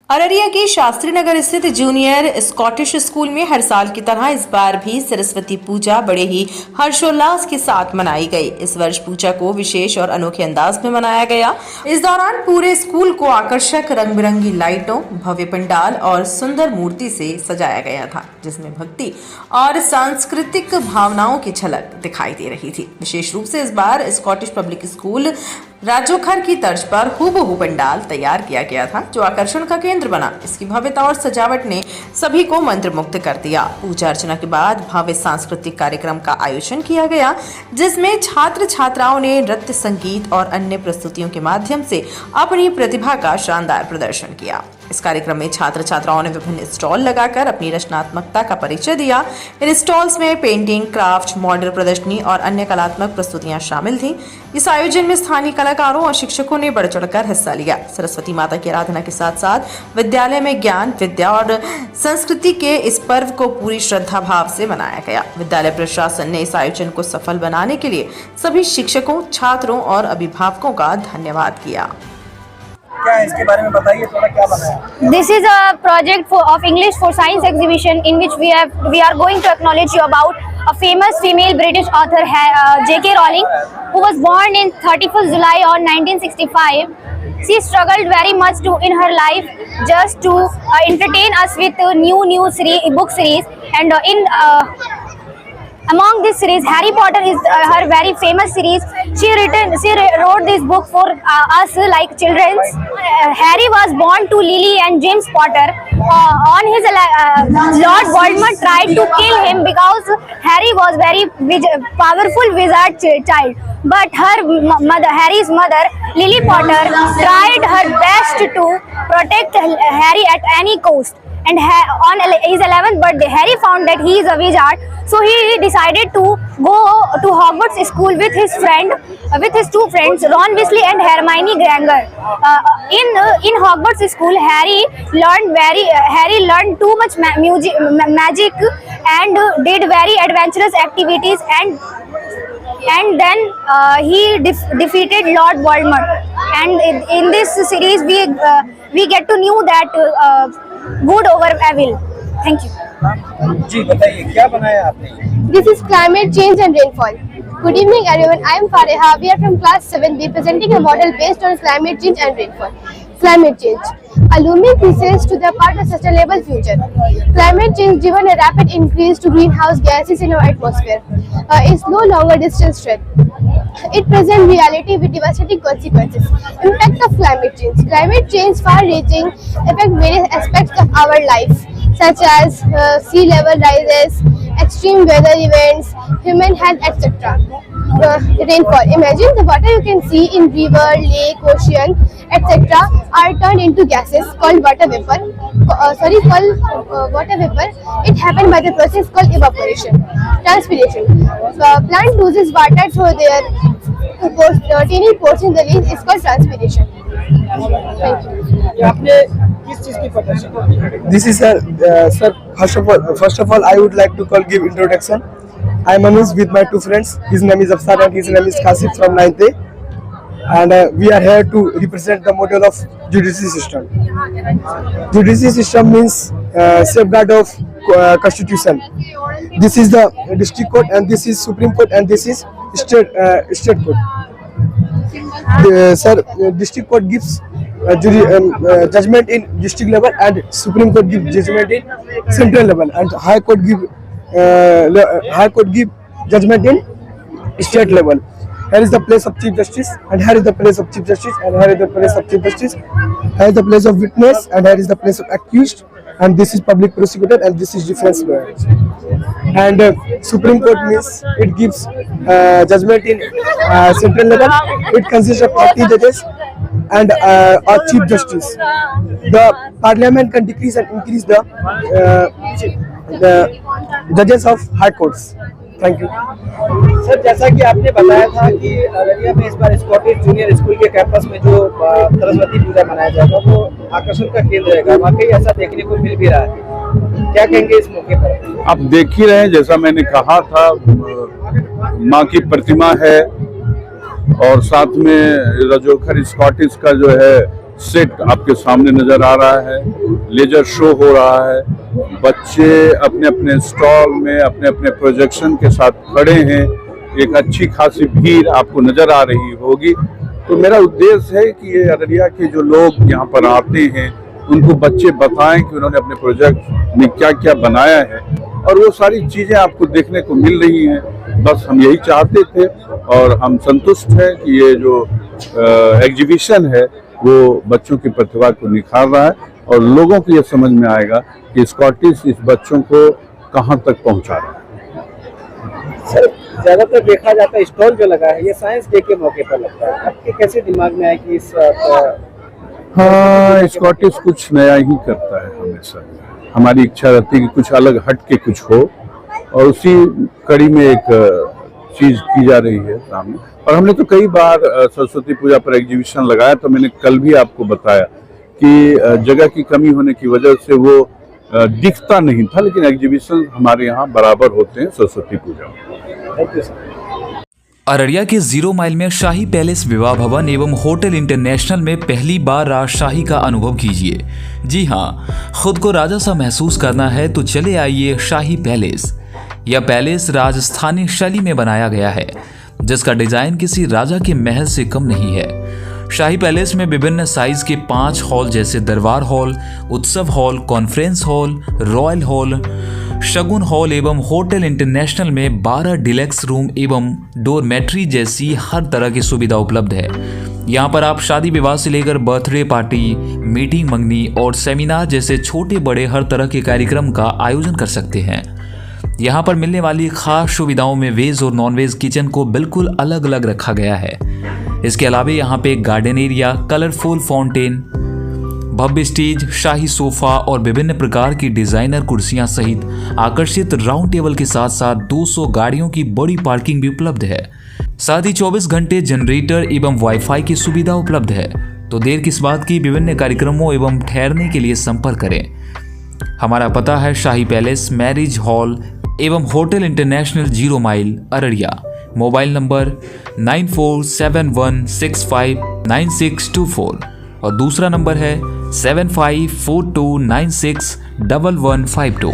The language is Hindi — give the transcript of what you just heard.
अररिया के शास्त्री नगर स्थित जूनियर स्कॉटिश स्कूल में हर साल की तरह इस बार भी सरस्वती पूजा बड़े ही हर्षोल्लास के साथ मनाई गई। इस वर्ष पूजा को विशेष और अनोखे अंदाज में मनाया गया। इस दौरान पूरे स्कूल को आकर्षक रंग बिरंगी लाइटों, भव्य पंडाल और सुंदर मूर्ति से सजाया गया था, जिसमें भक्ति और सांस्कृतिक भावनाओं की झलक दिखाई दे रही थी। विशेष रूप से इस बार स्कॉटिश पब्लिक स्कूल राजोखर की तर्ज पर हूबहू पंडाल तैयार किया गया था, जो आकर्षण का केंद्र बना। इसकी भव्यता और सजावट ने सभी को मंत्रमुग्ध कर दिया। पूजा अर्चना के बाद भव्य सांस्कृतिक कार्यक्रम का आयोजन किया गया, जिसमें छात्र छात्राओं ने नृत्य, संगीत और अन्य प्रस्तुतियों के माध्यम से अपनी प्रतिभा का शानदार प्रदर्शन किया। इस कार्यक्रम में छात्र छात्राओं ने विभिन्न स्टॉल लगाकर अपनी रचनात्मकता का परिचय दिया। इन स्टॉल्स में पेंटिंग, क्राफ्ट, मॉडल प्रदर्शनी और अन्य कलात्मक प्रस्तुतियां शामिल थीं। इस आयोजन में स्थानीय कलाकारों और शिक्षकों ने बढ़ चढ़कर हिस्सा लिया। सरस्वती माता की आराधना के साथ साथ विद्यालय में ज्ञान, विद्या और संस्कृति के इस पर्व को पूरी श्रद्धा भाव से मनाया गया। विद्यालय प्रशासन ने इस आयोजन को सफल बनाने के लिए सभी शिक्षकों, छात्रों और अभिभावकों का धन्यवाद किया। क्या है इसके बारे में बताइए थोड़ा, क्या बनाया? This is a project of English for Science exhibition in which we are going to acknowledge you about a famous female British author J.K. Rowling, who was born in 31st July on 1965. She struggled very much in her life just to entertain us with new book series, and among this series, Harry Potter is her very famous series. She wrote this book for us like children. Harry was born to Lily and James Potter. On his Lord Voldemort tried to kill him because Harry was very powerful wizard child. But Harry's mother, Lily Potter, tried her best to protect Harry at any cost. And on his 11th birthday, Harry found that he is a wizard, so he decided to go to Hogwarts school with his two friends, Ron Weasley and Hermione Granger. In Hogwarts school, Harry learned too much magic and did very adventurous activities, and then he defeated Lord Voldemort. And in this series, we get to know that good over evil. Thank you. जी बताइए क्या बनाया आपने? This is climate change and rainfall. Good evening everyone, I am Fareha. We are from class 7B presenting a model based on climate change and rainfall. Climate change, a looming threat to the path of sustainable future. Climate change, given a rapid increase to greenhouse gases in our atmosphere, is no longer a distant threat. It presents reality with devastating consequences. Impact of climate change. Climate change far-reaching affect various aspects of our life, such as sea level rises, extreme weather events, human health, etc. Rainfall. Imagine the water you can see in river, lake, ocean, etc. are turned into gases called water vapor. Water vapor. It happens by the process called evaporation. Transpiration. Plant loses water through their teeny pores in the leaves is called transpiration. Thank you. आपने किस चीज की प्रदर्शन? This is sir. First of all, I would like to give introduction. I am Anush with my two friends. His name is Afsar and his name is Kasif from 9th A. And we are here to represent the model of judiciary system. Judiciary system means safeguard of constitution. This is the district court, and this is Supreme Court, and this is state court. District court gives judgment in district level, and Supreme Court gives judgment in central level, and High Court give judgment in state level. Here is the place of Chief Justice, and here is the place of Chief Justice, and here is the place of Chief Justice. Here is the place of witness, and here is the place of accused, and this is public prosecutor, and this is defense lawyer. And Supreme Court means it gives judgment in central level. It consists of 30 judges and a Chief Justice. The Parliament can decrease and increase the judges of high courts. Thank you. Sir, जैसा कि आपने बताया था कि अररिया में इस बार स्कॉटिश जूनियर स्कूल के कैंपस में जो सरस्वती पूजा मनाया जाएगा वो आकर्षण का केंद्र रहेगा। वाकई ऐसा देखने को मिल भी रहा है, क्या कहेंगे इस मौके पर? आप देख ही रहे हैं, जैसा मैंने कहा था, माँ की प्रतिमा है और साथ में राजोखर स्कॉटिश का जो है सेट आपके सामने नजर आ रहा है, लेजर शो हो रहा है, बच्चे अपने अपने स्टॉल में अपने अपने प्रोजेक्शन के साथ खड़े हैं, एक अच्छी खासी भीड़ आपको नजर आ रही होगी। तो मेरा उद्देश्य है कि ये अररिया के जो लोग यहाँ पर आते हैं उनको बच्चे बताएं कि उन्होंने अपने प्रोजेक्ट में क्या क्या बनाया है, और वो सारी चीजें आपको देखने को मिल रही हैं। बस हम यही चाहते थे और हम संतुष्ट हैं कि ये जो एग्जीबिशन है वो बच्चों की प्रतिभा को निखार रहा है और लोगों को ये समझ में आएगा कि स्कॉटिश इस बच्चों को कहाँ तक पहुँचा रहा है। सर, ज्यादातर देखा जाता है स्टॉल जो लगा है ये साइंस डे के मौके पर लगता है, आपके कैसे दिमाग में आया कि इस हाँ, स्कॉटिश कुछ नया ही करता है हमेशा। हमारी इच्छा रहती है कि कुछ अलग हट के कुछ हो, और उसी कड़ी में एक चीज की जा रही है सामने। और हमने तो कई बार सरस्वती पूजा पर एग्जीबिशन लगाया, तो मैंने कल भी आपको बताया कि जगह की कमी होने की वजह से वो दिखता नहीं था, लेकिन एग्जीबिशन हमारे यहाँ बराबर होते हैं सरस्वती पूजा में। Thank you sir. अररिया के 0 माइल में शाही पैलेस विवाह भवन एवं होटल इंटरनेशनल में पहली बार राजशाही का अनुभव कीजिए। जी हाँ, खुद को राजा सा महसूस करना है तो चले आइए शाही पैलेस। यह पैलेस राजस्थानी शैली में बनाया गया है, जिसका डिजाइन किसी राजा के महल से कम नहीं है। शाही पैलेस में विभिन्न साइज के 5 हॉल जैसे Darbar hall, Utsav hall, conference hall, royal hall, Shagun hall एवं होटल इंटरनेशनल में 12 डिलक्स रूम एवं डोरमेट्री जैसी हर तरह की सुविधा उपलब्ध है। यहाँ पर आप शादी विवाह से लेकर बर्थडे पार्टी, मीटिंग मंगनी और सेमिनार जैसे छोटे बड़े हर तरह के कार्यक्रम का आयोजन कर सकते हैं। यहाँ पर मिलने वाली खास सुविधाओं में वेज और नॉन वेज किचन को बिल्कुल अलग अलग रखा गया है। इसके अलावा यहाँ पे गार्डन एरिया, कलरफुल फाउंटेन, भव्य स्टेज, शाही सोफा और विभिन्न प्रकार की डिजाइनर कुर्सियां सहित आकर्षित राउंड टेबल के साथ साथ 200 गाड़ियों की बड़ी पार्किंग भी उपलब्ध है। साथ ही 24 घंटे जनरेटर एवं वाईफाई की सुविधा उपलब्ध है। तो देर किस बात की, विभिन्न कार्यक्रमों एवं ठहरने के लिए संपर्क करें। हमारा पता है शाही पैलेस, मैरिज हॉल एवं hotel international 0 mile, Araria. Mobile number 9471659624 और दूसरा नंबर है 7542961152।